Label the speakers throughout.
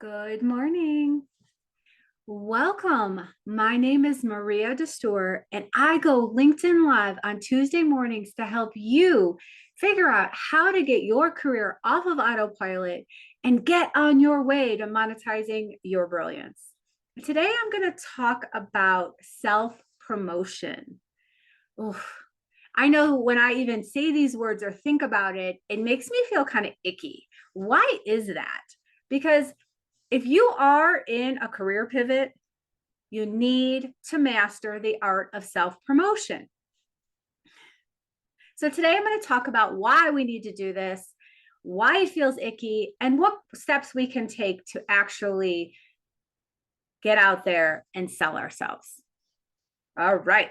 Speaker 1: Good morning. Welcome. My name is Maria Destor, and I go LinkedIn Live on Tuesday mornings to help you figure out how to get your career off of autopilot and get on your way to monetizing your brilliance. Today, I'm going to talk about self-promotion. I know when I even say these words or think about it, it makes me feel kind of icky. Why is that? Because if you are in a career pivot, you need to master the art of self-promotion. So today I'm going to talk about why we need to do this, why it feels icky, and what steps we can take to actually get out there and sell ourselves. All right.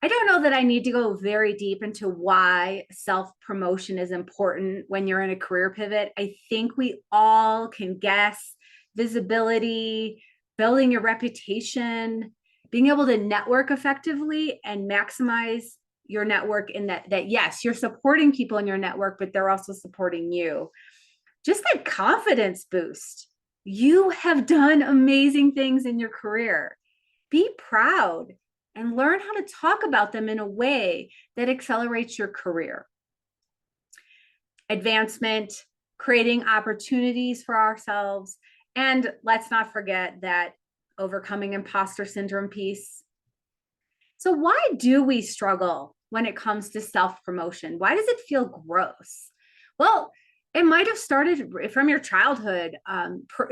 Speaker 1: I don't know that I need to go very deep into why self-promotion is important when you're in a career pivot. I think we all can guess visibility, building your reputation, being able to network effectively and maximize your network in that yes, you're supporting people in your network, but they're also supporting you. Just that confidence boost. You have done amazing things in your career. Be proud and learn how to talk about them in a way that accelerates your career. Advancement, creating opportunities for ourselves, and let's not forget that overcoming imposter syndrome piece. So why do we struggle when it comes to self-promotion? Why does it feel gross? Well, it might have started from your childhood,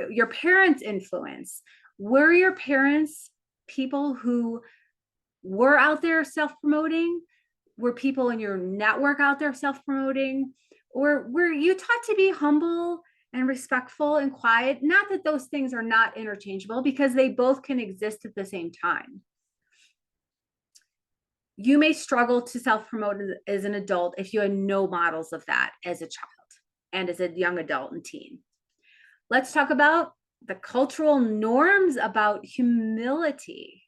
Speaker 1: your parents' influence. Were your parents people who were out there self-promoting? Were people in your network out there self-promoting? Or were you taught to be humble and respectful and quiet? Not that those things are not interchangeable, because they both can exist at the same time. You may struggle to self-promote as an adult if you had no models of that as a child and as a young adult and teen. Let's talk about the cultural norms about humility.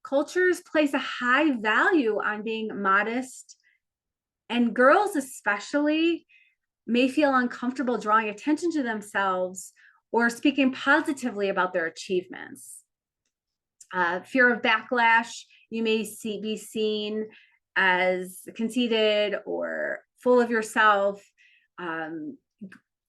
Speaker 1: Cultures place a high value on being modest, and girls especially may feel uncomfortable drawing attention to themselves or speaking positively about their achievements. Fear of backlash, you may be seen as conceited or full of yourself.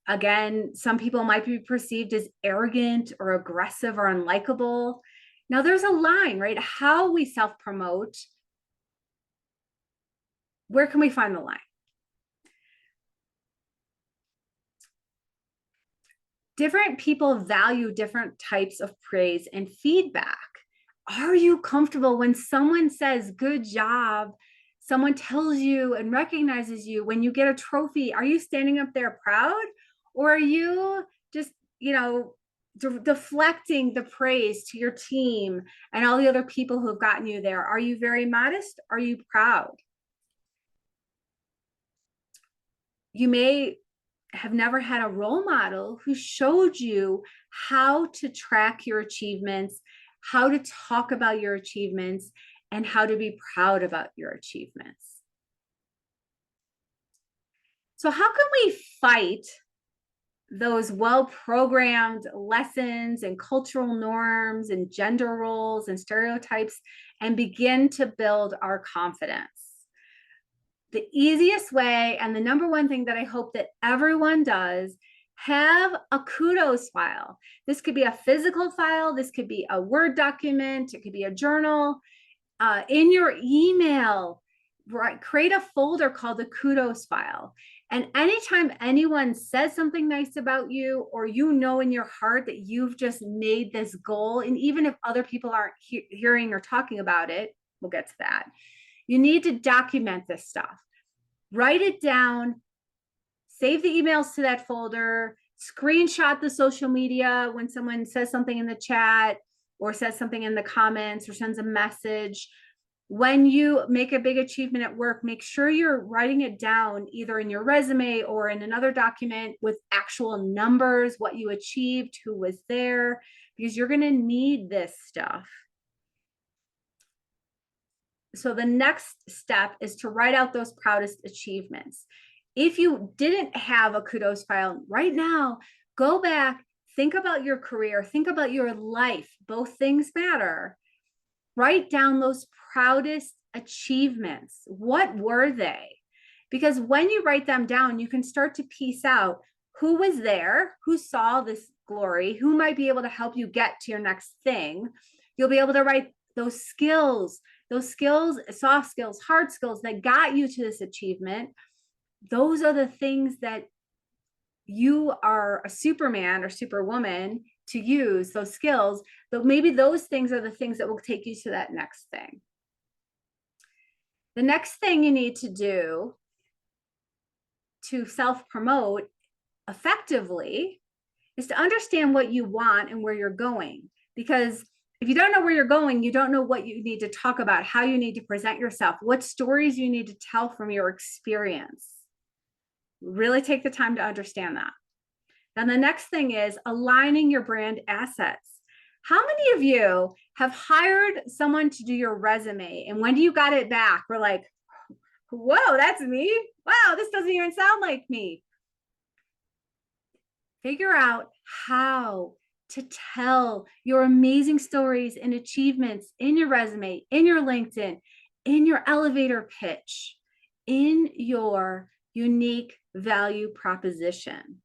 Speaker 1: Again, some people might be perceived as arrogant or aggressive or unlikable. Now, there's a line, right? How we self-promote, where can we find the line? Different people value different types of praise and feedback. Are you comfortable when someone says, good job? Someone tells you and recognizes you when you get a trophy? Are you standing up there proud? Or are you just, deflecting the praise to your team and all the other people who have gotten you there? Are you very modest? Are you proud? You may have never had a role model who showed you how to track your achievements, how to talk about your achievements, and how to be proud about your achievements. So how can we fight those well-programmed lessons and cultural norms and gender roles and stereotypes and begin to build our confidence? The easiest way, and the number one thing that I hope that everyone does, have a kudos file. This could be a physical file. This could be a Word document. It could be a journal. In your email, right, create a folder called the kudos file. And anytime anyone says something nice about you, or in your heart that you've just made this goal, and even if other people aren't hearing or talking about it, we'll get to that. You need to document this stuff. Write it down, save the emails to that folder, screenshot the social media when someone says something in the chat or says something in the comments or sends a message. When you make a big achievement at work, make sure you're writing it down either in your resume or in another document with actual numbers, what you achieved, who was there, because you're going to need this stuff. So the next step is to write out those proudest achievements. If you didn't have a kudos file right now, go back think about your career, think about your life. Both things matter. Write down those proudest achievements. What were they? Because when you write them down, you can start to piece out who was there, who saw this glory, who might be able to help you get to your next thing. You'll be able to write those skills, soft skills, hard skills that got you to this achievement. Those are the things that you are a Superman or Superwoman to use, those skills, but maybe those things are the things that will take you to that next thing. The next thing you need to do to self-promote effectively is to understand what you want and where you're going. Because if you don't know where you're going, you don't know what you need to talk about, how you need to present yourself, what stories you need to tell from your experience. Really take the time to understand that. Then the next thing is aligning your brand assets. How many of you have hired someone to do your resume, and when you got it back, we're like, whoa, that's me. Wow, this doesn't even sound like me. Figure out how to tell your amazing stories and achievements in your resume, in your LinkedIn, in your elevator pitch, in your unique value proposition.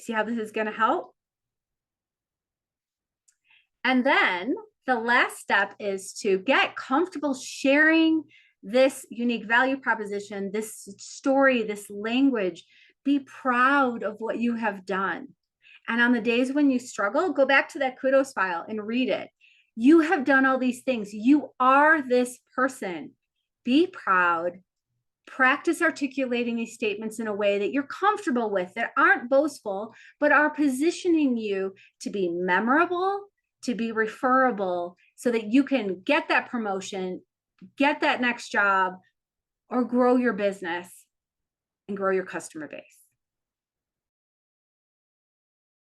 Speaker 1: See how this is going to help? And then the last step is to get comfortable sharing this unique value proposition, this story, this language. Be proud of what you have done. And on the days when you struggle, go back to that kudos file and read it. You have done all these things. You are this person. Be proud. Practice articulating these statements in a way that you're comfortable with, that aren't boastful, but are positioning you to be memorable, to be referable, so that you can get that promotion, get that next job, or grow your business and grow your customer base.